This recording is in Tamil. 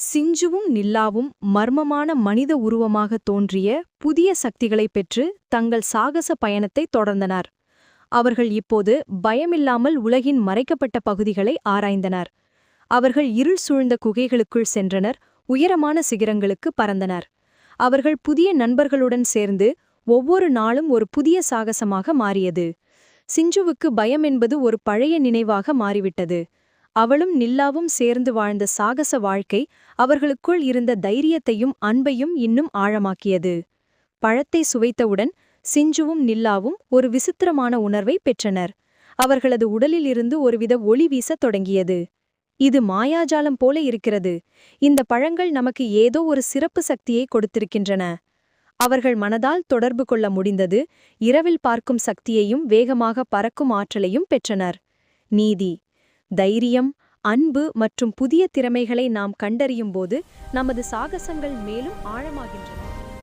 சிஞ்சுவும் நில்லாவும் மர்மமான மனித உருவமாக தோன்றிய புதிய சக்திகளைப் பெற்று தங்கள் சாகச பயணத்தை தொடர்ந்தனர். அவர்கள் இப்போது பயமில்லாமல் உலகின் மறைக்கப்பட்ட பகுதிகளை ஆராய்ந்தனர். அவர்கள் இருள் சூழ்ந்த குகைகளுக்குள் சென்றனர், உயரமான சிகரங்களுக்கு பறந்தனர். அவர்கள் புதிய நண்பர்களுடன் சேர்ந்து ஒவ்வொரு நாளும் ஒரு புதிய சாகசமாக மாறியது. சிஞ்சுவுக்கு பயம் என்பது ஒரு பழைய நினைவாக மாறிவிட்டது. அவளும் நில்லாவும் சேர்ந்து வாழ்ந்த சாகச வாழ்க்கை அவர்களுக்குள் இருந்த தைரியத்தையும் அன்பையும் இன்னும் ஆழமாக்கியது. பழத்தை சுவைத்தவுடன் சிஞ்சுவும் நில்லாவும் ஒரு விசித்திரமான உணர்வை பெற்றனர். அவர்களது உடலில் இருந்து ஒருவித ஒளி வீசத் தொடங்கியது. இது மாயாஜாலம் போல இருக்கிறது. இந்த பழங்கள் நமக்கு ஏதோ ஒரு சிறப்பு சக்தியை கொடுத்திருக்கின்றன. அவர்கள் மனதால் தொடர்பு கொள்ள முடிந்தது. இரவில் பார்க்கும் சக்தியையும் வேகமாக பறக்கும் ஆற்றலையும் பெற்றனர். நீதி, தைரியம், அன்பு மற்றும் புதிய திறமைகளை நாம் கண்டறியும்போது நமது சாகசங்கள் மேலும் ஆழமாகின்றன.